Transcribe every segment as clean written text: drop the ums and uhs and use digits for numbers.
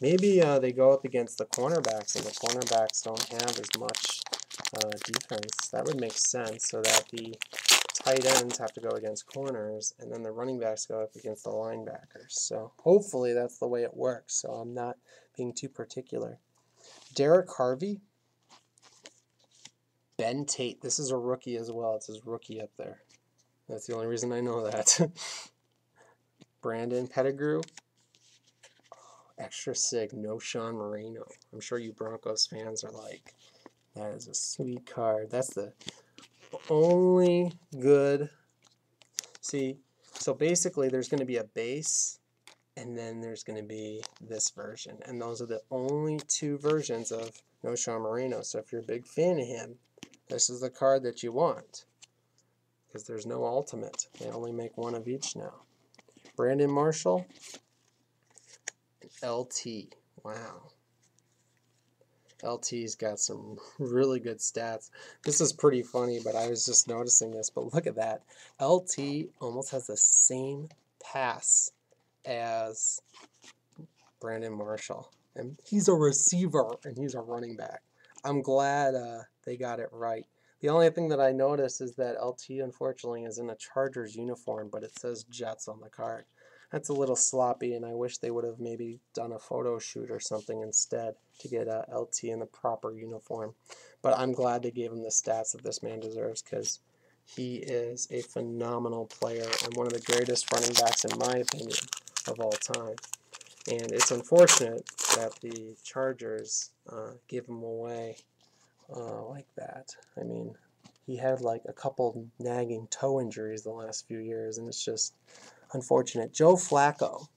Maybe they go up against the cornerbacks, and the cornerbacks don't have as much defense. That would make sense, so that the tight ends have to go against corners, and then the running backs go up against the linebackers. So hopefully that's the way it works, so I'm not being too particular. Derek Harvey. Ben Tate. This is a rookie as well. It says rookie up there. That's the only reason I know that. Brandon Pettigrew. Extra sick. No Sean Moreno. I'm sure you Broncos fans are like, that is a sweet card. That's the only good. See, so basically there's going to be a base, and then there's going to be this version. And those are the only two versions of No Sean Moreno. So if you're a big fan of him, this is the card that you want. Because there's no ultimate. They only make one of each now. Brandon Marshall. LT. Wow. LT's got some really good stats. This is pretty funny, but I was just noticing this. But look at that. LT almost has the same pass as Brandon Marshall. And he's a receiver, and he's a running back. I'm glad they got it right. The only thing that I noticed is that LT, unfortunately, is in a Chargers uniform, but it says Jets on the card. That's a little sloppy, and I wish they would have maybe done a photo shoot or something instead to get LT in the proper uniform. But I'm glad they gave him the stats that this man deserves, because he is a phenomenal player and one of the greatest running backs, in my opinion, of all time. And it's unfortunate that the Chargers give him away like that. I mean, he had like a couple nagging toe injuries the last few years, and it's just unfortunate. Joe Flacco.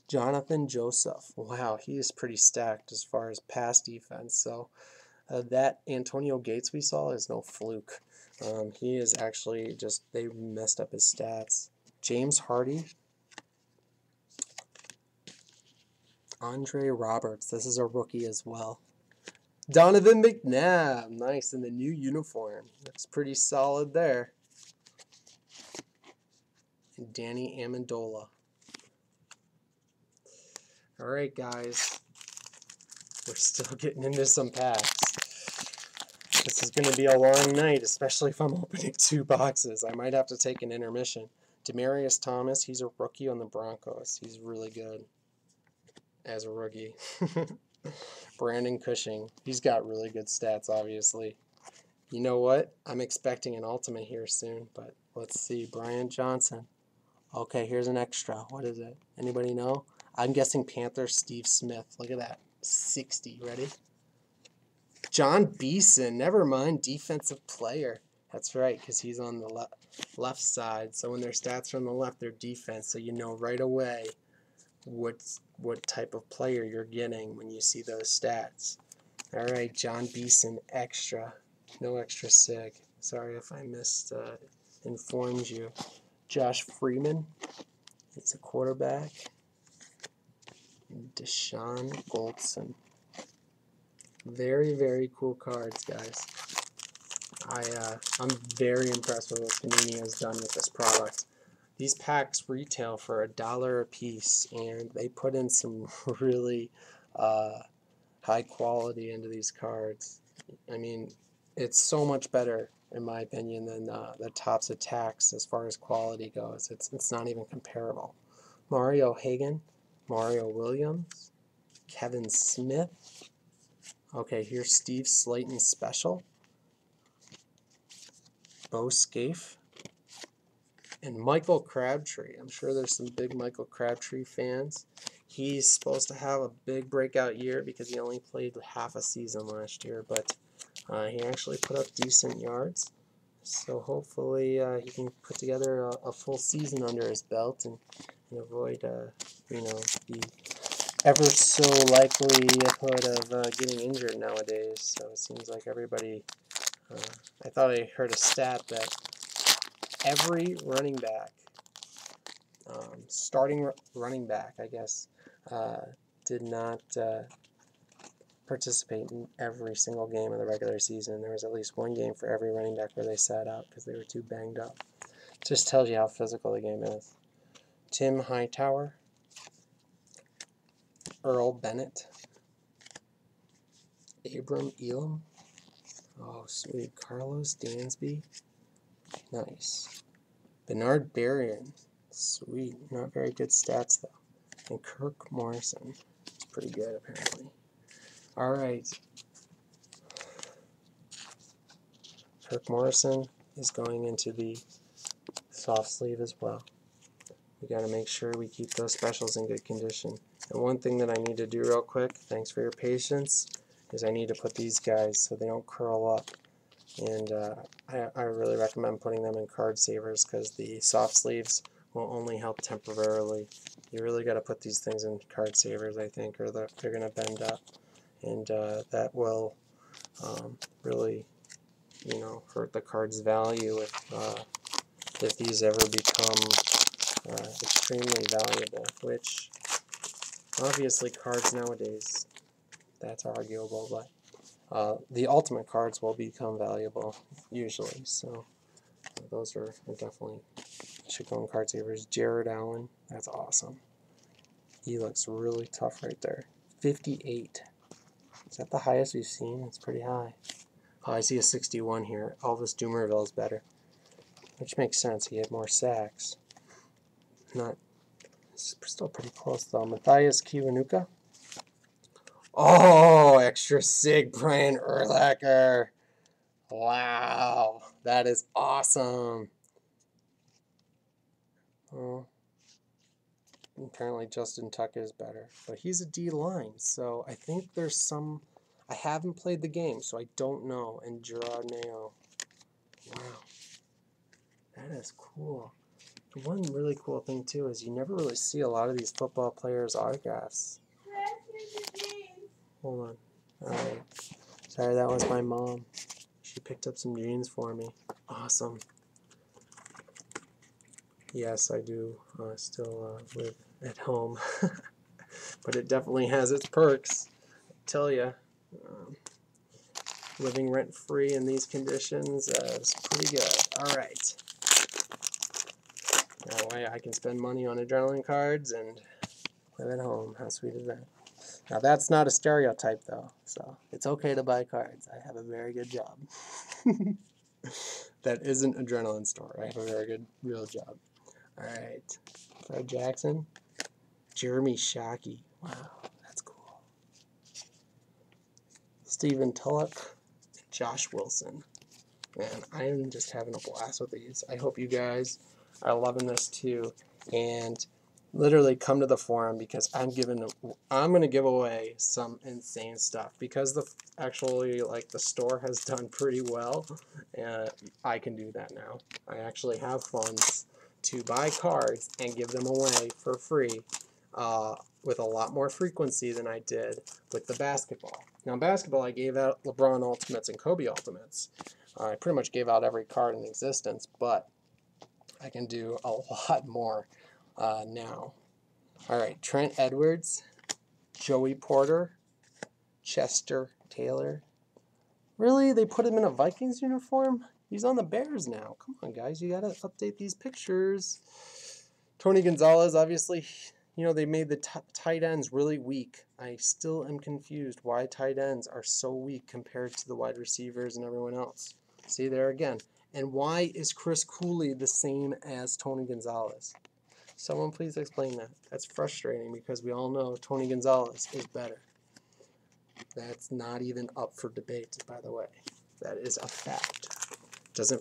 Jonathan Joseph. Wow, he is pretty stacked as far as pass defense. So that Antonio Gates we saw is no fluke. He is actually just, they messed up his stats. James Hardy. Andre Roberts. This is a rookie as well. Donovan McNabb. Nice in the new uniform. Looks pretty solid there. And Danny Amendola. All right, guys. We're still getting into some packs. This is going to be a long night, especially if I'm opening 2 boxes. I might have to take an intermission. Demaryius Thomas, he's a rookie on the Broncos. He's really good as a rookie. Brandon Cushing, he's got really good stats, obviously. You know what? I'm expecting an ultimate here soon, but let's see. Brian Johnson. Okay, here's an extra. What is it? Anybody know? I'm guessing Panthers Steve Smith. Look at that. 60. Ready? John Beeson. Never mind. Defensive player. That's right, because he's on the left side. So when their stats are on the left, they're defense. So you know right away what type of player you're getting when you see those stats. All right, John Beeson, extra. No extra sig. Sorry if I informed you. Josh Freeman. He's a quarterback. Deshaun Goldson. Very, very cool cards, guys. I'm very impressed with what Panini has done with this product. These packs retail for $1 a piece, and they put in some really high quality into these cards. I mean, it's so much better, in my opinion, than the Topps Attacks as far as quality goes. It's not even comparable. Mario Hagan, Mario Williams, Kevin Smith. Okay, here's Steve Slayton Special. Bo Scaife. And Michael Crabtree. I'm sure there's some big Michael Crabtree fans. He's supposed to have a big breakout year because he only played half a season last year, but he actually put up decent yards. So hopefully he can put together a full season under his belt and avoid, the ever so likelihood of getting injured nowadays. So it seems like everybody. I thought I heard a stat that every running back, starting running back, I guess, did not participate in every single game of the regular season. There was at least one game for every running back where they sat out because they were too banged up. Just tells you how physical the game is. Tim Hightower. Earl Bennett. Abram Elam. Oh, sweet. Carlos Dansby. Nice. Bernard Berrien. Sweet. Not very good stats, though. And Kirk Morrison. It's pretty good, apparently. All right. Kirk Morrison is going into the soft sleeve as well. We got to make sure we keep those specials in good condition. And one thing that I need to do real quick, thanks for your patience, is I need to put these guys so they don't curl up. And I really recommend putting them in card savers because the soft sleeves will only help temporarily. You really got to put these things in card savers, I think, or they're going to bend up. And that will really, you know, hurt the card's value if these ever become extremely valuable, which obviously cards nowadays, that's arguable, but the ultimate cards will become valuable usually, so those are definitely should go in card savers. Jared Allen, that's awesome. He looks really tough right there. 58. Is that the highest we've seen? It's pretty high. Oh, I see a 61 here. Elvis Dumerville is better, which makes sense. He had more sacks. Not still pretty close though. Matthias Kiwanuka. Oh, extra sig Brian Urlacher. Wow, that is awesome. Oh, apparently Justin Tucker is better, but he's a D line, so I think there's some. I haven't played the game, so I don't know. And Gerard Mayo. Wow, that is cool. One really cool thing too is you never really see a lot of these football players' autographs. Hold on. Alright. Sorry, that was my mom. She picked up some jeans for me. Awesome. Yes, I do still live at home. But it definitely has its perks. I tell ya. Living rent-free in these conditions is pretty good. Alright. That way I can spend money on Adrenalyn cards and live at home. How sweet is that? Now that's not a stereotype though, so it's okay to buy cards. I have a very good job. That isn't Adrenalyn store. I have a very good real job. Alright. Fred Jackson. Jeremy Shockey. Wow, that's cool. Stephen Tulloch. Josh Wilson. Man, I am just having a blast with these. I hope you guys are loving this too. And literally come to the forum because I'm going to give away some insane stuff because the store has done pretty well, and I can do that now. I actually have funds to buy cards and give them away for free with a lot more frequency than I did with the basketball. Now basketball, I gave out LeBron Ultimates and Kobe Ultimates. I pretty much gave out every card in existence, but I can do a lot more now. Alright, Trent Edwards, Joey Porter, Chester Taylor. Really? They put him in a Vikings uniform? He's on the Bears now. Come on, guys. You got to update these pictures. Tony Gonzalez, obviously, you know, they made the tight ends really weak. I still am confused why tight ends are so weak compared to the wide receivers and everyone else. See there again. And why is Chris Cooley the same as Tony Gonzalez? Someone please explain that. That's frustrating because we all know Tony Gonzalez is better. That's not even up for debate, by the way. That is a fact. Doesn't